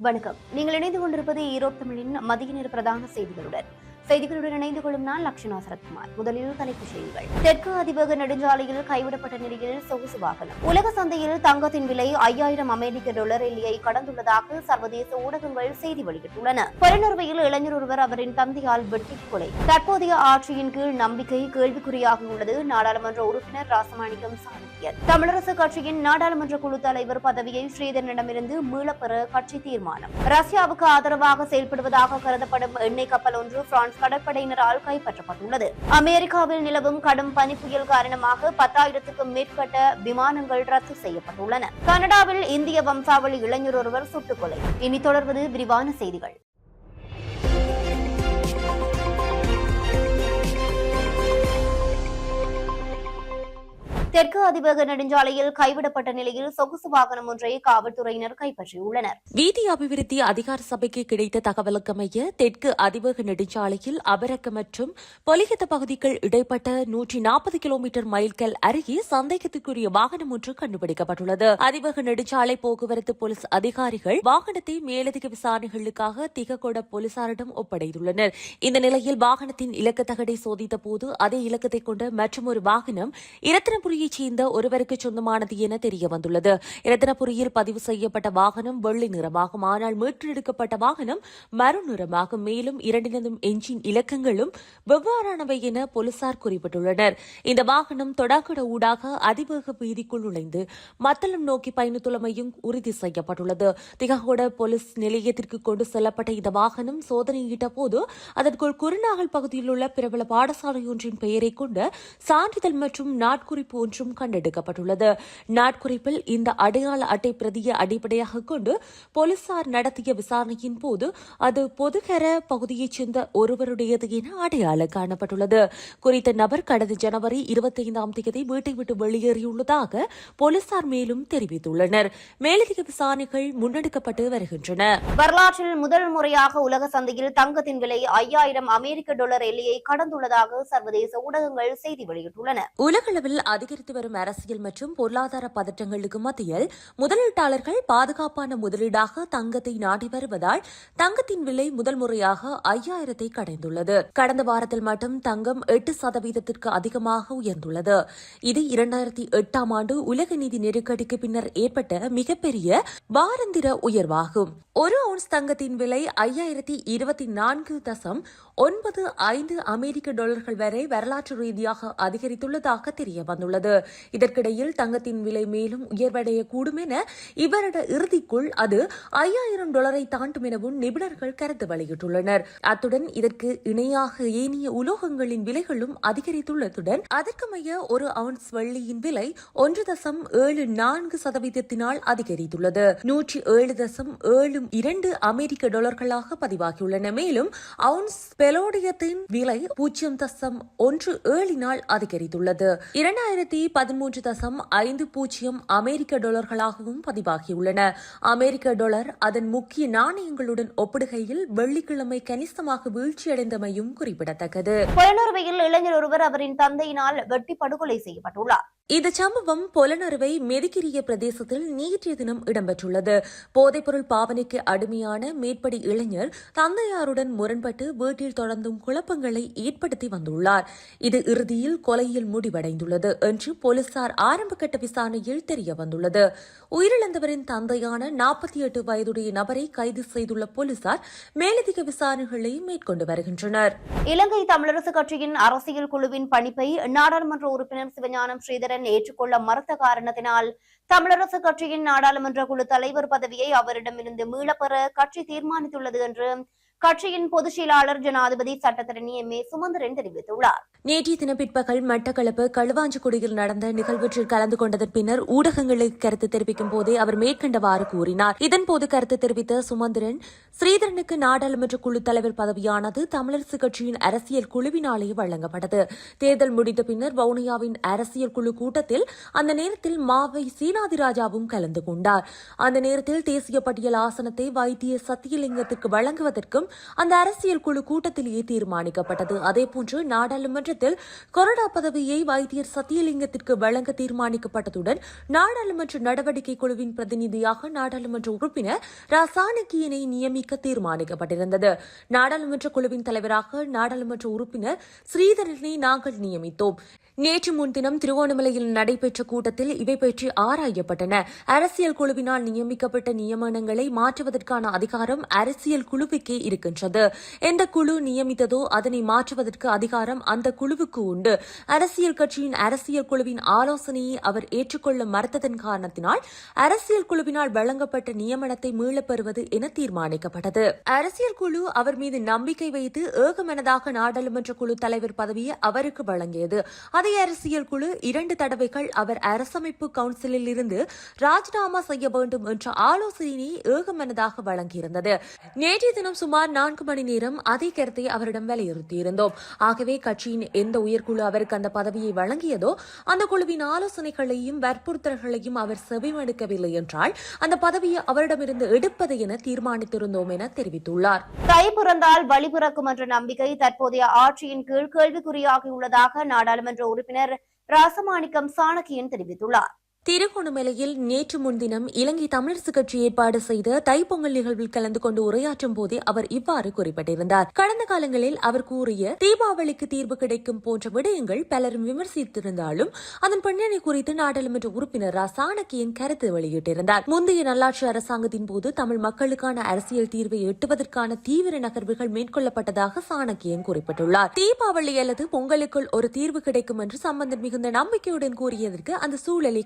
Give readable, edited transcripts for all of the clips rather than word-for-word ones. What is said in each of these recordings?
வணக்கம். நீங்கள் இணைந்து கொண்டிருப்பது ஈரோடு தமிழின் மதிய நேர பிரதான செய்திகளுடன் இணைந்து கொள்ளும் நான் லக்ஷனா சரத்குமார். முதலில் தலைப்புச் செய்திகள். தெற்கு அதிவேக நெடுஞ்சாலையில் கைவிடப்பட்ட நிலையில் சொகுசு வாகனம். உலக சந்தையில் தங்கத்தின் விலை $5000 எல்லையை கடந்துள்ளதாக சர்வதேச ஊடகங்கள் செய்தி வெளியிட்டுள்ளன. பொலனறுவையில் இளைஞர் ஒருவர் அவரின் தந்தையால் வெட்டி கொலை. தற்போதைய ஆட்சியின் கீழ் நம்பிக்கை கேள்விக்குறியாக உள்ளது. நாடாளுமன்ற உறுப்பினர் ராசமாணிக்கம் சாணக்கியன். தமிழரசு கட்சியின் நாடாளுமன்ற குழு தலைவர் பதவியை ஸ்ரீதரனிடமிருந்து மீளப்பெற கட்சி தீர்மானம். ரஷ்யாவுக்கு ஆதரவாக செயல்படுவதாக கருதப்படும் எண்ணெய் கப்பல் ஒன்று பிரான்ஸ் கடற்படையினரால் கைப்பற்றப்பட்டுள்ளது. அமெரிக்காவில் நிலவும் கடும் பனிப்புயல் காரணமாக 10,000க்கும் மேற்பட்ட விமானங்கள் ரத்து செய்யப்பட்டுள்ளன. கனடாவில் இந்திய வம்சாவளி இளைஞர் ஒருவர் சுட்டுக் கொலை. இனி தொடர்வது விரிவான செய்திகள். தெற்கு அதிவேக நெடுஞ்சாலையில் கைவிடப்பட்ட நிலையில் சொகுசு வாகனம் ஒன்றை காவல்துறையினர் கைப்பற்றியுள்ளனர். வீதி அபிவிருத்தி அதிகார சபைக்கு கிடைத்த தகவலுக்கமைய தெற்கு அதிவேக நெடுஞ்சாலையில் அபரக்க மற்றும் பொலிகத்த பகுதிகள் இடைப்பட்ட 140 கிலோமீட்டர் மைல்கல் அருகே சந்தேகத்திற்குரிய வாகனம் ஒன்று கண்டுபிடிக்கப்பட்டுள்ளது. அதிவேக நெடுஞ்சாலை போக்குவரத்து போலீஸ் அதிகாரிகள் வாகனத்தை மேலதிக விசாரணைகளுக்காக திககொட போலீசாரிடம் ஒப்படைத்துள்ளனர். இந்த நிலையில் வாகனத்தின் இலக்கத்தகடை சோதித்த போது அதே இலக்கத்தை கொண்ட மற்றொரு வாகனம் இரத்தினபுரி சேர்ந்த ஒருவருக்கு சொந்தமானது என தெரிய வந்துள்ளது. இரத்தினபுரியில் பதிவு செய்யப்பட்ட வாகனம் வெள்ளை நிறமாகும். ஆனால் மீட்டெடுக்கப்பட்ட வாகனம் மரும் நிறமாகும். மேலும் இரண்டினதும் எஞ்சின் இலக்கங்களும் வெவ்வேறானவை என போலீசார் குறிப்பிட்டுள்ளனர். இந்த வாகனம் தொடக்கட ஊடாக அதிவேக வீதிக்குள் நுழைந்து மத்தளம் நோக்கி பயணித்துள்ளமையும் உறுதி செய்யப்பட்டுள்ளது. திககொட போலீஸ் நிலையத்திற்கு கொண்டு செல்லப்பட்ட இந்த வாகனம் சோதனையிட்ட போது அதற்குள் குருநாகல் பகுதியில் உள்ள பிரபல பாடசாலை ஒன்றின் பெயரை கொண்ட சான்றிதழ் மற்றும் நாட்குறிப்பு ஒன்றும் கண்டெடுக்கப்பட்டுள்ளது. நாட்குறிப்பில் இந்த அடையாள அட்டை பிரதியை அடிப்படையாக கொண்டு போலீசார் நடத்திய விசாரணையின் போது அது பொதுகர பகுதியைச் சேர்ந்த ஒருவருடையது என அடையாளம் காணப்பட்டுள்ளது. குறித்த நபர் கடந்த ஜனவரி 25ஆம் தேதி வீட்டை விட்டு வெளியேறியுள்ளதாக போலீசார் மேலும் தெரிவித்துள்ளனர். மேலதிக விசாரணைகள் முன்னெடுக்கப்பட்டு வருகின்றன. வரலாற்றில் முதல் முறையாக உலக சந்தையில் தங்கத்தின் விலை $5000 எல்லையை கடந்துள்ளதாக சர்வதேச ஊடகங்கள் செய்தி வெளியிட்டுள்ளன. உலகளவில் அதிகரித்து வரும் அரசியல் மற்றும் பொருளாதார பதற்றங்களுக்கு மத்தியில் முதலீட்டாளர்கள் பாதுகாப்பான முதலீடாக தங்கத்தை நாடி வருவதால் தங்கத்தின் விலை முதல் முறையாக 5000 கடந்துள்ளது. கடந்த வாரத்தில் மட்டும் தங்கம் 8% அதிகமாக உயர்ந்துள்ளது. இது 2008ஆம் ஆண்டு உலக நிதி நெருக்கடிக்கு பின்னர் ஏற்பட்ட மிகப்பெரிய வாராந்திர உயர்வாகும். ஒரு அவுன்ஸ் தங்கத்தின் விலை $54.95 வரை வரலாற்று ரீதியாக அதிகரித்துள்ளதாக தெரிய வந்துள்ளது. இதற்கிடையில் தங்கத்தின் விலை மேலும் உயர்வடையக்கூடும் என இவருட இறுதிக்குள் அது $5000 தாண்டும் எனவும் நிபுணர்கள் கருத்து வெளியிட்டுள்ளனர். அத்துடன் இதற்கு இணையாக ஏனைய உலோகங்களின் விலைகளும் அதிகரித்துள்ளதுடன் அதற்கமைய ஒரு அவுன்ஸ் வெள்ளியின் விலை 1.74% அதிகரித்துள்ளது. $107.72 பதிவாகியுள்ளன. மேலும் அவுன்ஸ் பெலோடியத்தின் விலை 0.17 அதிகரித்துள்ளது. $2013.50 பதிவாகியுள்ளன. அமெரிக்க டாலர் அதன் முக்கிய நாணயங்களுடன் ஒப்பிடுகையில் வெள்ளிக்கிழமை கணிசமாக வீழ்ச்சியடைந்தமையும் குறிப்பிடத்தக்கது. பொலனறுவையில் இளைஞர் ஒருவர் அவரின் தந்தையினால் வெட்டி படுகொலை செய்யப்பட்டுள்ளார். இந்த சம்பவம் பொலனறுவை மெதிகிரிய பிரதேசத்தில் நேற்றைய தினம் இடம்பெற்றுள்ளது. போதைப்பொருள் பாவனைக்கு அடிமையான மேற்படி இளைஞர் தந்தையாருடன் முரண்பட்டு வீட்டில் தொடர்ந்தும் குழப்பங்களை ஏற்படுத்தி வந்துள்ளார். இது இறுதியில் கொலையில் முடிவடைந்துள்ளது என்று போலீசார் ஆரம்பகட்ட விசாரணையில் தெரிய வந்துள்ளது. உயிரிழந்தவரின் தந்தையான 48 வயதுடைய நபரை கைது செய்துள்ள போலீசார் மேலதிக விசாரணைகளை மேற்கொண்டு வருகின்றனர். இலங்கை தமிழரசு கட்சியின் அரசியல் குழுவின் பணிப்பை நாடாளுமன்ற உறுப்பினர் சிவஞானம் ஸ்ரீதரன் ஏற்றுக்கொள்ள மறுத்த காரணத்தினால் தமிழரசு கட்சியின் நாடாளுமன்ற குழு தலைவர் பதவியை அவரிடமிருந்து மீளப்பெற கட்சி தீர்மானித்துள்ளது என்று கட்சியின் பொதுச் செயலாளர் ஜனாதிபதி சட்டத்தரணி எம்.ஏ. சுமந்திரன் தெரிவித்துள்ளார். நேற்றைய தினம் பிற்பகல் மட்டக்களப்பு களுவாஞ்சிக்குடியில் நடந்த நிகழ்வொன்றில் கலந்து கொண்டதன் பின்னர் ஊடகங்களுக்கு கருத்து தெரிவிக்கும் போதே அவர் மேற்கண்டவாறு கூறினார். இதன்போது கருத்து தெரிவித்த சுமந்திரன், ஸ்ரீதரனுக்கு நாடாளுமன்ற குழு தலைவர் பதவியானது தமிழரசு கட்சியின் அரசியல் குழுவினாலேயே வழங்கப்பட்டது. தேர்தல் முடிந்த பின்னர் வவுனியாவின் அரசியல் குழு கூட்டத்தில் அந்த நேரத்தில் மாவை சீனாதிராஜாவும் கலந்து கொண்டார். அந்த நேரத்தில் தேசிய பட்டியல் ஆசனத்தை வைத்திய சத்தியலிங்கத்திற்கு வழங்குவதற்கும் அந்த அரசியல் குழு கூட்டத்திலேயே தீர்மானிக்கப்பட்டது. அதேபோன்று நாடாளுமன்றத்தில் கொறடா பதவியை வைத்தியர் சத்தியலிங்கத்திற்கு வழங்க தீர்மானிக்கப்பட்டதுடன் நாடாளுமன்ற நடவடிக்கை குழுவின் பிரதிநிதியாக நாடாளுமன்ற உறுப்பினர் சாணக்கியனை நியமிக்க தீர்மானிக்கப்பட்டிருந்தது. நாடாளுமன்ற குழுவின் தலைவராக நாடாளுமன்ற உறுப்பினர் ஸ்ரீதரனை நாங்கள் நியமித்தோம். நேற்று முன்தினம் திருகோணமலையில் நடைபெற்ற கூட்டத்தில் இவை பற்றி ஆராயப்பட்டன. அரசியல் குழுவினால் நியமிக்கப்பட்ட நியமனங்களை மாற்றுவதற்கான அதிகாரம் அரசியல் குழுவுக்கே இருக்கின்றது. எந்த குழு நியமித்ததோ அதனை மாற்றுவதற்கு அதிகாரம் அந்த குழுவுக்கு உண்டு. அரசியல் கட்சியின் அரசியல் குழுவின் ஆலோசனையை அவர் ஏற்றுக்கொள்ள மறுத்ததன் காரணத்தினால் அரசியல் குழுவினால் வழங்கப்பட்ட நியமனத்தை மீளப் பெறுவது என தீர்மானிக்கப்பட்டது. அரசியல் குழு அவர் மீது நம்பிக்கை வைத்து ஏகமனதாக நாடாளுமன்ற குழு தலைவர் பதவியை அவருக்கு வழங்கியது. அதே அரசியல் குழு 2 தடவைகள் அவர் அரசமைப்பு கவுன்சிலில் இருந்து ராஜினாமா செய்ய வேண்டும் என்ற ஆலோசனையை ஏகமனதாக வழங்கியிருந்தது. நேற்றைய தினம் சுமார் 4 மணி நேரம் அதே கருத்தை அவரிடம் வலியுறுத்தியிருந்தோம். ஆகவே கட்சியின் எந்த உயர்குழு அவருக்கு அந்த பதவியை வழங்கியதோ அந்த குழுவின் ஆலோசனைகளையும் வற்புறுத்தல்களையும் அவர் செவிமடுக்கவில்லை என்றால் அந்த பதவியை அவரிடமிருந்து எடுப்பது என தீர்மானித்திருந்தோம் என தெரிவித்துள்ளார். கை பிறந்தால் வழி பிறக்கும் என்ற நம்பிக்கை தற்போதைய ஆட்சியின் கீழ் கேள்விக்குறியாகியுள்ளதாக நாடாளுமன்ற உறுப்பினர் ராசமாணிக்கம் சாணக்கியன் தெரிவித்துள்ளார். திருகோணமலையில் நேற்று முன்தினம் இலங்கை தமிழரசு கட்சி ஏற்பாடு செய்த தைப்பொங்கல் நிகழ்வில் கலந்து கொண்டு உரையாற்றும் போதே அவர் இவ்வாறு குறிப்பிட்டிருந்தார். கடந்த காலங்களில் அவர் கூறிய தீபாவளிக்கு தீர்வு கிடைக்கும் போன்ற விடயங்கள் பலரும் விமர்சித்திருந்தாலும் அதன் பின்னணி குறித்து நாடாளுமன்ற உறுப்பினர் சாணக்கியன் கருத்து வெளியிட்டிருந்தார். முந்தைய நல்லாட்சி அரசாங்கத்தின் போது தமிழ் மக்களுக்கான அரசியல் தீர்வை எட்டுவதற்கான தீவிர நகர்வுகள் மேற்கொள்ளப்பட்டதாக சாணக்கியன் குறிப்பிட்டுள்ளார். தீபாவளி அல்லது பொங்கலுக்குள் ஒரு தீர்வு கிடைக்கும் என்று சம்பந்தன் மிகுந்த நம்பிக்கையுடன் கூறியதற்கு அந்த சூழலை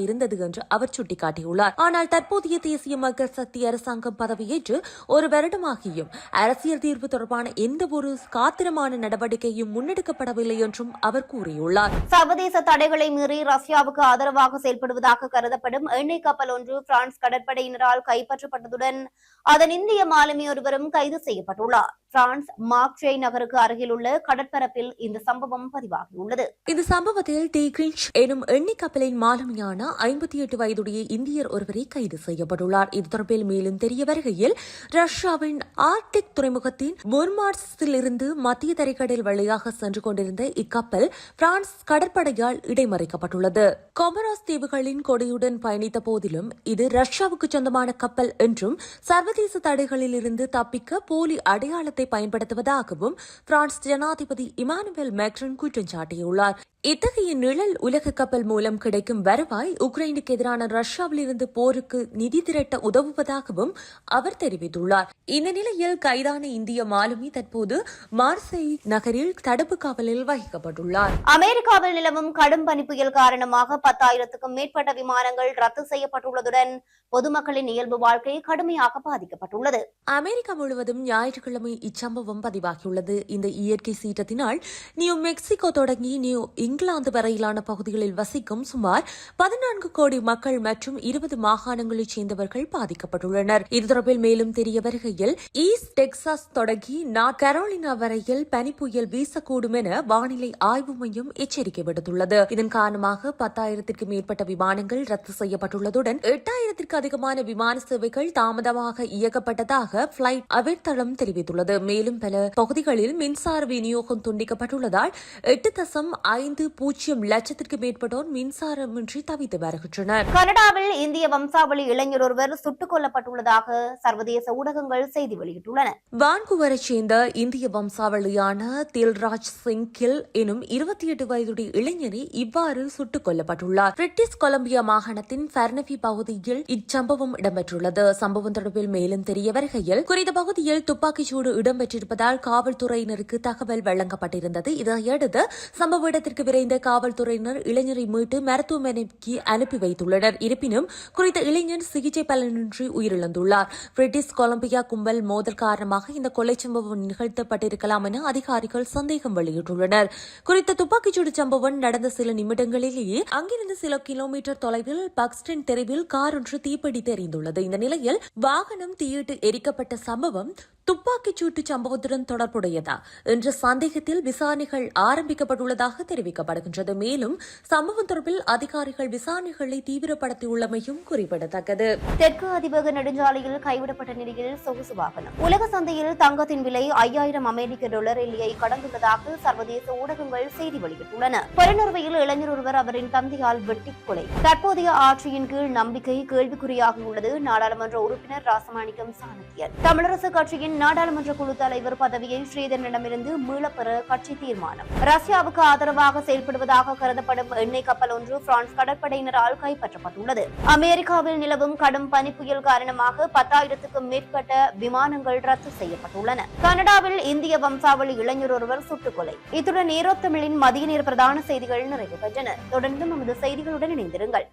இருந்தது என்று அவர் சுட்டிக்காட்டியுள்ளார். ஆனால் தற்போதைய தேசிய மக்கள் சக்தி அரசாங்கம் பதவியேற்று ஒரு வருடமாகியும் அரசியல் தீர்வு தொடர்பான எந்த ஒரு காத்திரமான நடவடிக்கையும் முன்னெடுக்கப்படவில்லை என்றும் அவர் கூறியுள்ளார். சர்வதேச தடைகளை மீறி ரஷ்யாவுக்கு ஆதரவாக செயல்படுவதாக கருதப்படும் எண்ணெய் கப்பல் ஒன்று பிரான்ஸ் கடற்படையினரால் கைப்பற்றப்பட்டதுடன் அதன் இந்திய மாலுமி ஒருவரும் கைது செய்யப்பட்டுள்ளார். பிரான்ஸ் மார்க்சே நகருக்கு அருகில் உள்ள கடற்பரப்பில் இந்த சம்பவம் பதிவாகியுள்ளது. இந்த சம்பவத்தில் டி கிரின்ச் எனும் எண்ணெய் கப்பலின் மாலுமி 58 வயதுடைய இந்தியர் ஒருவரை கைது செய்யப்பட்டுள்ளார். இது தொடர்பில் மேலும் தெரிய வருகையில் ரஷ்யாவின் ஆர்டிக் துறைமுகத்தின் முர்மான்ஸ்கில் இருந்து மத்திய தரைக்கடல் வழியாக சென்று கொண்டிருந்த இக்கப்பல் பிரான்ஸ் கடற்படையால் இடைமறிக்கப்பட்டுள்ளது. கொமரோஸ் தீவுகளின் கொடியுடன் பயணித்த போதிலும் இது ரஷ்யாவுக்கு சொந்தமான கப்பல் என்றும் சர்வதேச தடைகளில் இருந்து தப்பிக்க போலி அடையாளத்தை பயன்படுத்துவதாகவும் பிரான்ஸ் ஜனாதிபதி இமானுவேல் மேக்ரான் குற்றம் சாட்டியுள்ளார். இத்தகைய நிழல் உலக கப்பல் மூலம் கிடைக்கும் வருவாய் உக்ரைனுக்கு எதிரான ரஷ்யாவில் இருந்து போருக்கு நிதி திரட்ட உதவுவதாகவும் அவர் தெரிவித்துள்ளார். இந்த நிலையில் கைதான இந்திய மாலுமி தற்போது மார்சேய் நகரில் தடுப்பு காவலில் வைக்கப்பட்டுள்ளார். அமெரிக்காவில் நிலவும் கடும் பனி புயல் காரணமாக 10,000க்கும் மேற்பட்ட விமானங்கள் ரத்து செய்யப்பட்டுள்ளதுடன் பொதுமக்களின் இயல்பு வாழ்க்கை கடுமையாக பாதிக்கப்பட்டுள்ளது. அமெரிக்கா முழுவதும் ஞாயிற்றுக்கிழமை இச்சம்பவம் பதிவாகியுள்ளது. இந்த இயற்கை சீற்றத்தினால் நியூ மெக்சிகோ தொடங்கி நியூ இங்கிலாந்து வரையிலான பகுதிகளில் வசிக்கும் சுமார் 14 கோடி மக்கள் மற்றும் 20 மாகாணங்களைச் சேர்ந்தவர்கள் பாதிக்கப்பட்டுள்ளனர். இது தொடர்பில் மேலும் தெரிய வருகையில் ஈஸ்ட் டெக்சாஸ் தொடங்கி நார்த் கரோலினா வரையில் பனிப்புயல் வீசக்கூடும் என வானிலை ஆய்வு மையம் எச்சரிக்கை விடுத்துள்ளது. இதன் காரணமாக 10,000க்கும் மேற்பட்ட விமானங்கள் ரத்து செய்யப்பட்டுள்ளதுடன் 8,000க்கும் அதிகமான விமான சேவைகள் தாமதமாக இயக்கப்பட்டதாக பிளைட் அவைத்தளம் தெரிவித்துள்ளது. மேலும் பல பகுதிகளில் மின்சார விநியோகம் துண்டிக்கப்பட்டுள்ளதால் 8.5 லட்சத்திற்கும் மேற்பட்டோர் மின்சாரமின்றி தவித்து வருகின்றனர். கனடாவில் இந்திய வம்சாவளி இளைஞர் ஒருவர் சுட்டுக் கொல்லப்பட்டுள்ளதாக சர்வதேச ஊடகங்கள் செய்தி வெளியிட்டுள்ளன. வான்கூவரைச் சேர்ந்த இந்திய வம்சாவளியான தில்ராஜ் சிங் கில் எனும் 28 வயதுடைய இளைஞரை இவ்வாறு சுட்டுக் கொல்லப்பட்டுள்ளார். பிரிட்டிஷ் கொலம்பியா மாகாணத்தின் ஃபர்னபி பகுதியில் இச்சம்பவம் இடம்பெற்றுள்ளது. சம்பவம் தொடர்பில் மேலும் தெரிய வருகையில் குறித்த பகுதியில் துப்பாக்கிச்சூடு இடம்பெற்றிருப்பதால் காவல்துறையினருக்கு தகவல் வழங்கப்பட்டிருந்தது. இதையடுத்து சம்பவ இடத்திற்கு விரைந்த காவல்துறையினர் இளைஞரை மீட்டு மருத்துவமனைக்கு அனுப்பி வைத்துள்ளனர். இருப்பினும் குறித்த இளைஞர் சிகிச்சை பலனின்றி உயிரிழந்துள்ளார். பிரிட்டிஷ் கொலம்பியா கும்பல் மோதல் காரணமாக இந்த கொலை சம்பவம் நிகழ்த்தப்பட்டிருக்கலாம் என அதிகாரிகள் சந்தேகம் வெளியிட்டுள்ளனர். குறித்த துப்பாக்கிச்சூடு சம்பவம் நடந்த சில நிமிடங்களிலேயே அங்கிருந்து சில கிலோமீட்டர் தொலைவில் பக்ஸ்டன் தெருவில் கார் ஒன்று தீப்பிடித்து எரிந்துள்ளது. இந்த நிலையில் வாகனம் தீயிட்டு எரிக்கப்பட்ட சம்பவம் துப்பாக்கிச் சூட்டு சம்பவத்துடன் தொடர்புடையதா என்ற சந்தேகத்தில் விசாரணைகள் ஆரம்பிக்கப்பட்டுள்ளதாக தெரிவிக்கப்படுகின்றது. மேலும் சம்பவம் தொடர்பில் அதிகாரிகள் விசாரணைகளை தீவிரப்படுத்தியுள்ளமையும் குறிப்பிடத்தக்கது. தெற்கு அதிவேக நெடுஞ்சாலையில் கைவிடப்பட்ட நிலையில் சொகுசு வாகனம். உலக சந்தையில் தங்கத்தின் விலை $5000 எல்லையை கடந்துள்ளதாக சர்வதேச ஊடகங்கள் செய்தி வெளியிட்டுள்ளன. பெருநறுவையில் இளைஞர் ஒருவர் அவரின் தந்தையால் வெட்டி கொலை. தற்போதைய ஆட்சியின் கீழ் நம்பிக்கை கேள்விக்குறியாக உள்ளது. நாடாளுமன்ற உறுப்பினர் ராசமாணிக்கம் சாணக்கியன். தமிழரசு கட்சியின் நாடாளுமன்ற குழு தலைவர் பதவியை ஸ்ரீதரனிடமிருந்து மீளப்பெற கட்சி தீர்மானம். ரஷ்யாவுக்கு ஆதரவாக செயல்படுவதாக கருதப்படும் எண்ணெய் கப்பல் ஒன்று பிரான்ஸ் கடற்படையினரால் கைப்பற்றப்பட்டுள்ளது. அமெரிக்காவில் நிலவும் கடும் பனிப்புயல் காரணமாக 10,000க்கும் மேற்பட்ட விமானங்கள் ரத்து செய்யப்பட்டுள்ளன. கனடாவில் இந்திய வம்சாவளி இளைஞர் ஒருவர் சுட்டுக் கொலை. இத்துடன் ஈரோப் தமிழின் மதிய நேர பிரதான செய்திகள் நிறைவு பெற்றன. தொடர்ந்து நமது செய்திகளுடன் இணைந்திருங்கள்.